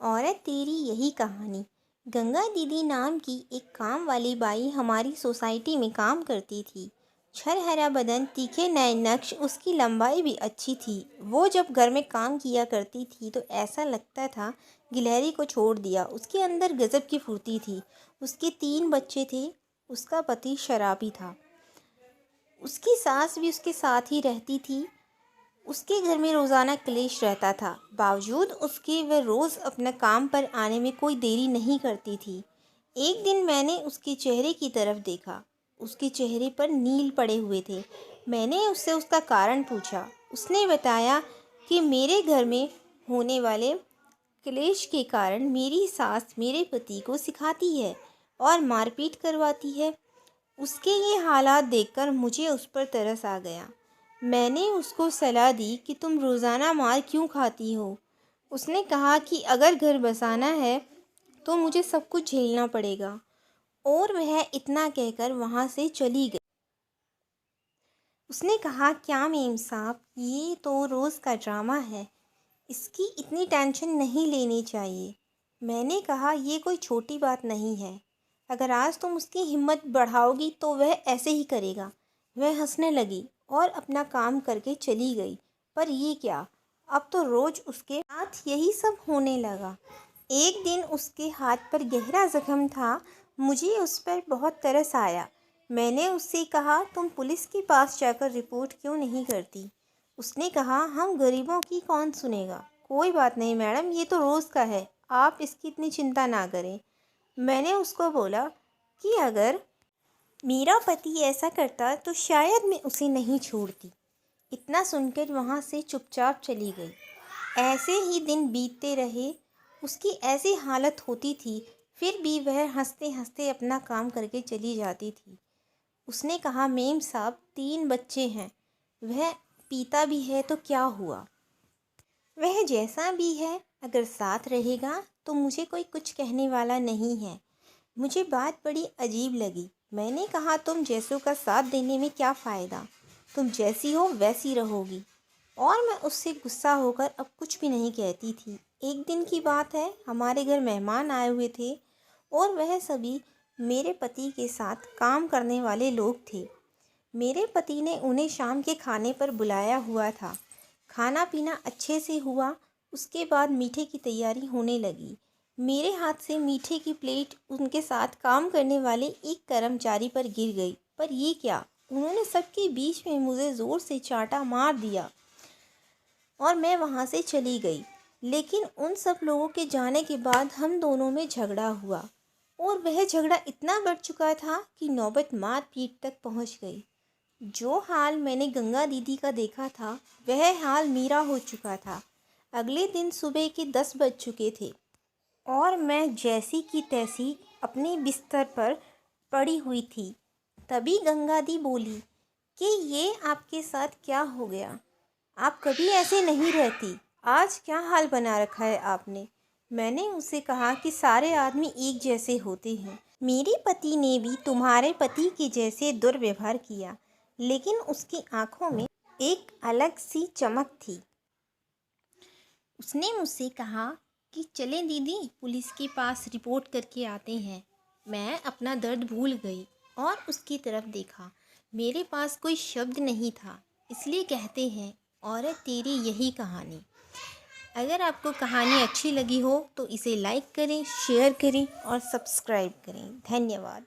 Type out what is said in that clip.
औरत तेरी यही कहानी। गंगा दीदी नाम की एक काम वाली बाई हमारी सोसाइटी में काम करती थी। छरहरा बदन, तीखे नए नक्श, उसकी लंबाई भी अच्छी थी। वो जब घर में काम किया करती थी तो ऐसा लगता था गिलहरी को छोड़ दिया। उसके अंदर गजब की फुर्ती थी। उसके 3 बच्चे थे। उसका पति शराबी था। उसकी सास भी उसके साथ ही रहती थी। उसके घर में रोज़ाना क्लेश रहता था। बावजूद उसके वह रोज़ अपने काम पर आने में कोई देरी नहीं करती थी। एक दिन मैंने उसके चेहरे की तरफ देखा। उसके चेहरे पर नील पड़े हुए थे। मैंने उससे उसका कारण पूछा। उसने बताया कि मेरे घर में होने वाले क्लेश के कारण मेरी सास मेरे पति को सिखाती है और मारपीट करवाती है। उसके ये हालात देखकर मुझे उस पर तरस आ गया। मैंने उसको सलाह दी कि तुम रोज़ाना मार क्यों खाती हो। उसने कहा कि अगर घर बसाना है तो मुझे सब कुछ झेलना पड़ेगा, और वह इतना कहकर वहाँ से चली गई। उसने कहा, क्या मेम साहब, ये तो रोज़ का ड्रामा है, इसकी इतनी टेंशन नहीं लेनी चाहिए। मैंने कहा, ये कोई छोटी बात नहीं है। अगर आज तुम उसकी हिम्मत बढ़ाओगी तो वह ऐसे ही करेगा। वह हंसने लगी और अपना काम करके चली गई। पर ये क्या, अब तो रोज़ उसके साथ यही सब होने लगा। एक दिन उसके हाथ पर गहरा जख्म था। मुझे उस पर बहुत तरस आया। मैंने उससे कहा, तुम पुलिस के पास जाकर रिपोर्ट क्यों नहीं करती। उसने कहा, हम गरीबों की कौन सुनेगा। कोई बात नहीं मैडम, ये तो रोज़ का है, आप इसकी इतनी चिंता ना करें। मैंने उसको बोला कि अगर मेरा पति ऐसा करता तो शायद मैं उसे नहीं छोड़ती। इतना सुनकर वहाँ से चुपचाप चली गई। ऐसे ही दिन बीतते रहे। उसकी ऐसी हालत होती थी, फिर भी वह हंसते हंसते अपना काम करके चली जाती थी। उसने कहा, मेम साहब, 3 बच्चे हैं, वह पीता भी है तो क्या हुआ। वह जैसा भी है, अगर साथ रहेगा तो मुझे कोई कुछ कहने वाला नहीं है। मुझे बात बड़ी अजीब लगी। मैंने कहा, तुम जैसों का साथ देने में क्या फ़ायदा, तुम जैसी हो वैसी रहोगी। और मैं उससे गुस्सा होकर अब कुछ भी नहीं कहती थी। एक दिन की बात है, हमारे घर मेहमान आए हुए थे और वह सभी मेरे पति के साथ काम करने वाले लोग थे। मेरे पति ने उन्हें शाम के खाने पर बुलाया हुआ था। खाना पीना अच्छे से हुआ। उसके बाद मीठे की तैयारी होने लगी। मेरे हाथ से मीठे की प्लेट उनके साथ काम करने वाले एक कर्मचारी पर गिर गई। पर ये क्या, उन्होंने सबके बीच में मुझे ज़ोर से चांटा मार दिया और मैं वहाँ से चली गई। लेकिन उन सब लोगों के जाने के बाद हम दोनों में झगड़ा हुआ, और वह झगड़ा इतना बढ़ चुका था कि नौबत मारपीट तक पहुँच गई। जो हाल मैंने गंगा दीदी का देखा था, वह हाल मेरा हो चुका था। अगले दिन सुबह के 10 बज चुके थे और मैं जैसी की तैसी अपने बिस्तर पर पड़ी हुई थी। तभी गंगा दी बोली कि ये आपके साथ क्या हो गया, आप कभी ऐसे नहीं रहती, आज क्या हाल बना रखा है आपने। मैंने उसे कहा कि सारे आदमी एक जैसे होते हैं। मेरे पति ने भी तुम्हारे पति के जैसे दुर्व्यवहार किया, लेकिन उसकी आंखों में एक अलग सी चमक थी। उसने मुझसे कहा कि चलें दीदी, पुलिस के पास रिपोर्ट करके आते हैं। मैं अपना दर्द भूल गई और उसकी तरफ देखा। मेरे पास कोई शब्द नहीं था। इसलिए कहते हैं, औरत तेरी यही कहानी। अगर आपको कहानी अच्छी लगी हो तो इसे लाइक करें, शेयर करें और सब्सक्राइब करें। धन्यवाद।